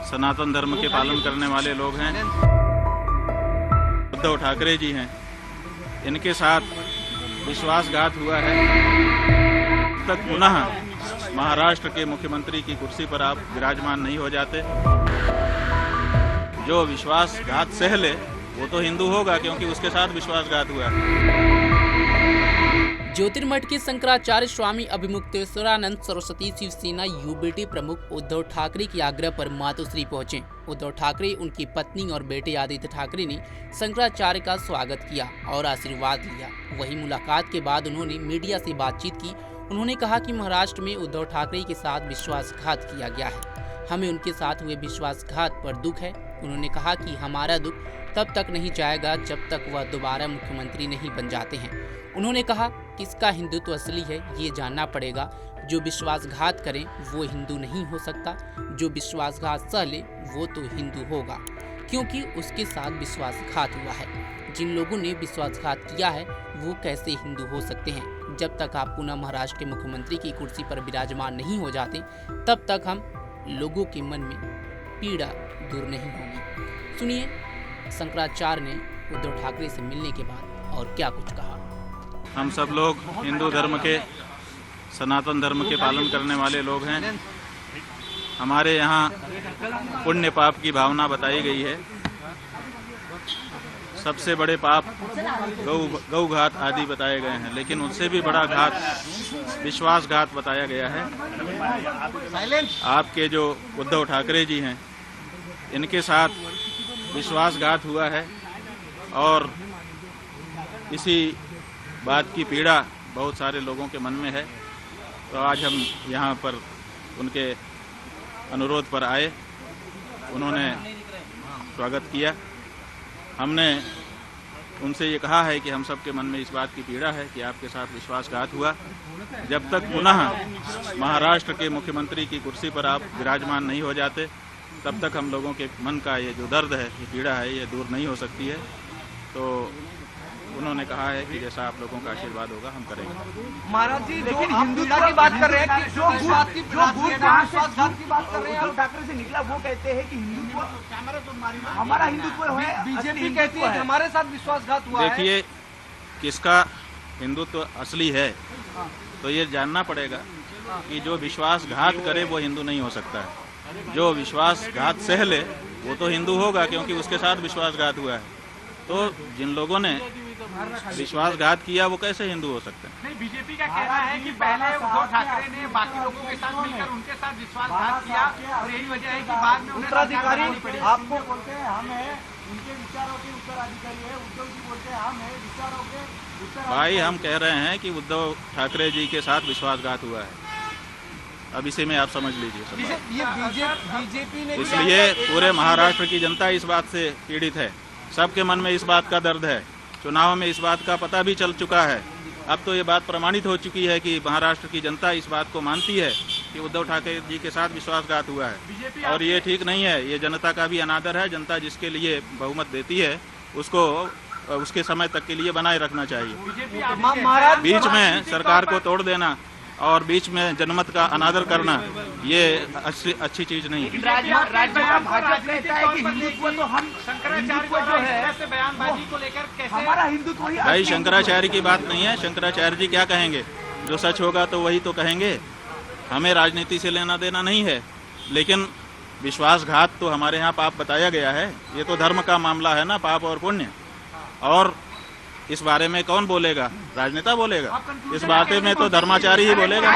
सनातन धर्म के पालन करने वाले लोग हैं। उद्धव ठाकरे जी हैं, इनके साथ विश्वासघात हुआ है। तक पुनः महाराष्ट्र के मुख्यमंत्री की कुर्सी पर आप विराजमान नहीं हो जाते। जो विश्वासघात सह ले वो तो हिंदू होगा, क्योंकि उसके साथ विश्वासघात हुआ। ज्योतिर्मठ के शंकराचार्य स्वामी अभिमुक्तेश्वरानंद सरस्वती शिवसेना यूबीटी प्रमुख उद्धव ठाकरे के आग्रह पर मातोश्री पहुंचे। उद्धव ठाकरे, उनकी पत्नी और बेटे आदित्य ठाकरे ने शंकराचार्य का स्वागत किया और आशीर्वाद लिया। वहीं मुलाकात के बाद उन्होंने मीडिया से बातचीत की। उन्होंने कहा कि महाराष्ट्र में उद्धव ठाकरे के साथ विश्वासघात किया गया है। हमें उनके साथ हुए विश्वासघात पर दुख है। उन्होंने कहा कि हमारा दुख तब तक नहीं जाएगा जब तक वह दोबारा मुख्यमंत्री नहीं बन जाते हैं। उन्होंने कहा किसका हिंदुत्व असली है ये जानना पड़ेगा। जो विश्वासघात करें वो हिंदू नहीं हो सकता, जो विश्वासघात सह ले वो तो हिंदू होगा, क्योंकि उसके साथ विश्वासघात हुआ है। जिन लोगों ने विश्वासघात किया है वो कैसे हिंदू हो सकते हैं। जब तक आप पुनः महाराष्ट्र के मुख्यमंत्री की कुर्सी पर विराजमान नहीं हो जाते तब तक हम लोगों के मन में पीड़ा दूर नहीं होगी। सुनिए शंकराचार्य ने उद्धव ठाकरे से मिलने के बाद और क्या कुछ कहा। हम सब लोग हिंदू धर्म के, सनातन धर्म के पालन करने वाले लोग हैं। हमारे यहाँ पुण्य पाप की भावना बताई गई है। सबसे बड़े पाप गौघात आदि बताए गए हैं, लेकिन उससे भी बड़ा घात विश्वासघात बताया गया है। आपके जो उद्धव ठाकरे जी हैं, इनके साथ विश्वासघात हुआ है और इसी बात की पीड़ा बहुत सारे लोगों के मन में है। तो आज हम यहाँ पर उनके अनुरोध पर आए, उन्होंने स्वागत किया। हमने उनसे ये कहा है कि हम सबके मन में इस बात की पीड़ा है कि आपके साथ विश्वासघात हुआ। जब तक पुनः महाराष्ट्र के मुख्यमंत्री की कुर्सी पर आप विराजमान नहीं हो जाते तब तक हम लोगों के मन का ये जो दर्द है, ये पीड़ा है, ये दूर नहीं हो सकती है। तो उन्होंने कहा है कि जैसा आप लोगों का आशीर्वाद होगा हम करेंगे। महाराज जी, लेकिन हिंदुत्व की बात कर रहे हैं कि जो विश्वासघात की बात कर रहे हैं, उद्धव ठाकरे से निकला, वो कहते हैं कि हिंदुत्व हमारा हिंदुत्व है। बीजेपी कहती है कि हमारे साथ विश्वासघात हुआ है। देखिए, किसका हिंदुत्व असली है तो ये जानना पड़ेगा कि जो विश्वासघात करे वो हिंदू नहीं हो सकता है। जो विश्वासघात सह ले वो तो हिंदू होगा, क्योंकि उसके साथ विश्वासघात हुआ है। तो जिन लोगों ने विश्वासघात किया वो कैसे हिंदू हो सकते हैं? नहीं, बीजेपी का कहना है कि पहले उद्धव ठाकरे ने बाकी लोगों के साथ मिलकर उनके साथ विश्वासघात किया और यही वजह है कि बाद में उत्तराधिकारी आपको बोलते हैं हम हैं, उनके विचारों के उत्तराधिकारी है। उद्धव जी बोलते हैं हम हैं विचारों के उत्तराधिकारी। भाई, हम कह रहे हैं कि उद्धव ठाकरे जी के साथ विश्वासघात हुआ है। अब इसे में आप समझ लीजिए सब बात। ये बीजेपी ने इसलिए पूरे महाराष्ट्र की जनता इस बात से पीड़ित है। सबके मन में इस बात का दर्द है। चुनाव में इस बात का पता भी चल चुका है। अब तो ये बात प्रमाणित हो चुकी है कि महाराष्ट्र की जनता इस बात को मानती है कि उद्धव ठाकरे जी के साथ विश्वासघात हुआ है और ये ठीक नहीं है। ये जनता का भी अनादर है। जनता जिसके लिए बहुमत देती है उसको उसके समय तक के लिए बनाए रखना चाहिए। बीच में सरकार को तोड़ देना और बीच में जनमत का अनादर करना ये अच्छी चीज नहीं है। भाई, शंकराचार्य की बात नहीं है। शंकराचार्य जी क्या कहेंगे? जो सच होगा तो वही तो कहेंगे। हमें राजनीति से लेना देना नहीं है। लेकिन विश्वासघात तो हमारे यहाँ पाप बताया गया है। ये तो धर्म का मामला है ना, पाप और पुण्य। और इस बारे में कौन बोलेगा? राजनेता बोलेगा। इस बारे में तो धर्माचारी ही बोलेगा।